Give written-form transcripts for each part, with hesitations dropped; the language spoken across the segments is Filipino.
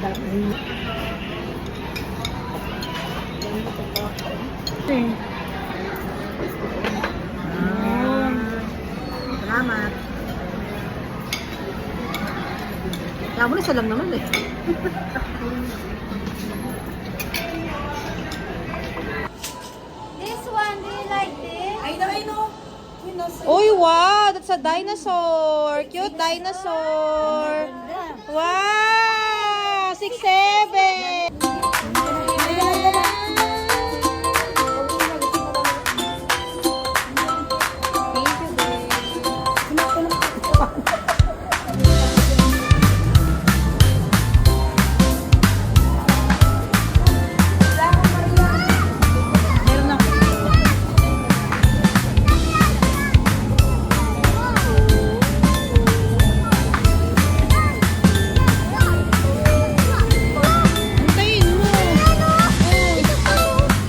Salamat. Kaya mo na isa lang naman eh. This one, do you like this? I know. Uy, wow! That's a dinosaur! Cute dinosaur! Wow! 6'7"! Hintayin mo!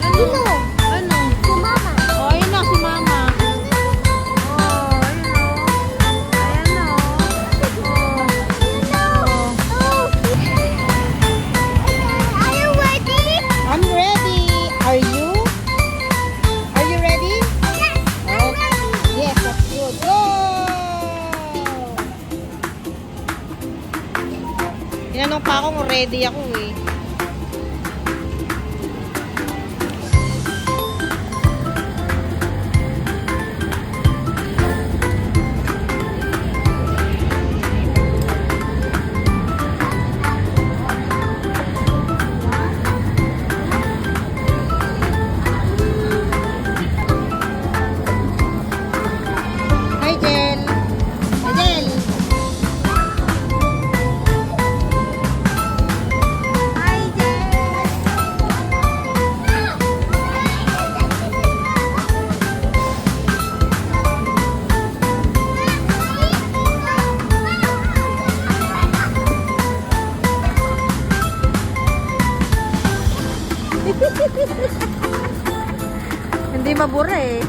Ano? Oh, ayun na si Mama. Oh, ayun o. I'm ready. Are you? Are you ready? Yes, that's good. Go! Tinanong pa ako kung ready ako eh. Hi, Jen. Hi, Jen. Hindi mabura eh.